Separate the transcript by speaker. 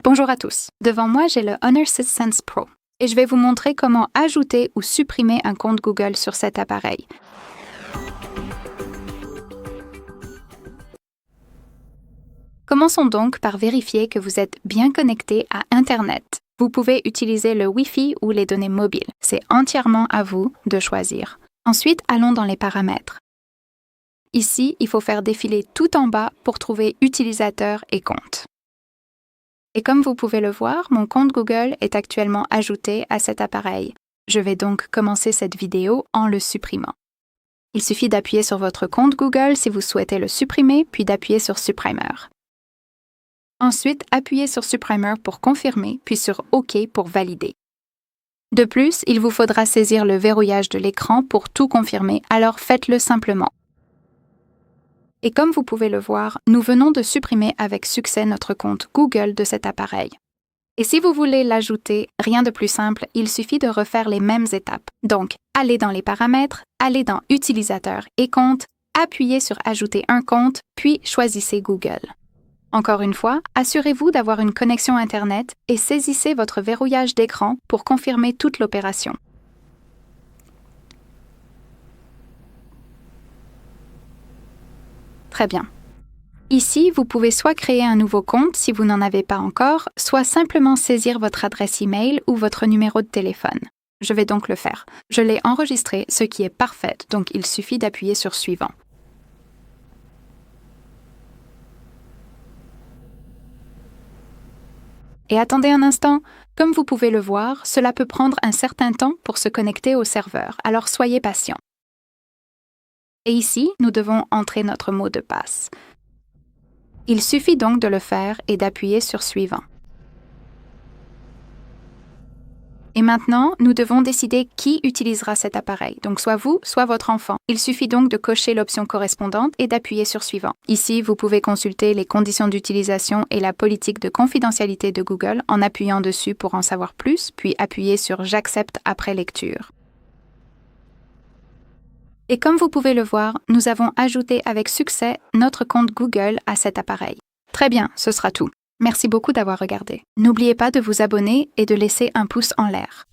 Speaker 1: Bonjour à tous. Devant moi, j'ai le Honor 6 Sense Pro et je vais vous montrer comment ajouter ou supprimer un compte Google sur cet appareil. Commençons donc par vérifier que vous êtes bien connecté à Internet. Vous pouvez utiliser le Wi-Fi ou les données mobiles. C'est entièrement à vous de choisir. Ensuite, allons dans les paramètres. Ici, il faut faire défiler tout en bas pour trouver Utilisateur et compte. Et comme vous pouvez le voir, mon compte Google est actuellement ajouté à cet appareil. Je vais donc commencer cette vidéo en le supprimant. Il suffit d'appuyer sur votre compte Google si vous souhaitez le supprimer, puis d'appuyer sur Supprimer. Ensuite, appuyez sur Supprimer pour confirmer, puis sur OK pour valider. De plus, il vous faudra saisir le verrouillage de l'écran pour tout confirmer, alors faites-le simplement. Et comme vous pouvez le voir, nous venons de supprimer avec succès notre compte Google de cet appareil. Et si vous voulez l'ajouter, rien de plus simple, il suffit de refaire les mêmes étapes. Donc, allez dans les paramètres, allez dans Utilisateur et compte, appuyez sur Ajouter un compte, puis choisissez Google. Encore une fois, assurez-vous d'avoir une connexion Internet et saisissez votre verrouillage d'écran pour confirmer toute l'opération. Très bien. Ici, vous pouvez soit créer un nouveau compte si vous n'en avez pas encore, soit simplement saisir votre adresse email ou votre numéro de téléphone. Je vais donc le faire. Je l'ai enregistré, ce qui est parfait, donc il suffit d'appuyer sur Suivant. Et attendez un instant, comme vous pouvez le voir, cela peut prendre un certain temps pour se connecter au serveur, alors soyez patient. Et ici, nous devons entrer notre mot de passe. Il suffit donc de le faire et d'appuyer sur Suivant. Et maintenant, nous devons décider qui utilisera cet appareil, donc soit vous, soit votre enfant. Il suffit donc de cocher l'option correspondante et d'appuyer sur Suivant. Ici, vous pouvez consulter les conditions d'utilisation et la politique de confidentialité de Google en appuyant dessus pour en savoir plus, puis appuyez sur J'accepte après lecture. Et comme vous pouvez le voir, nous avons ajouté avec succès notre compte Google à cet appareil. Très bien, ce sera tout. Merci beaucoup d'avoir regardé. N'oubliez pas de vous abonner et de laisser un pouce en l'air.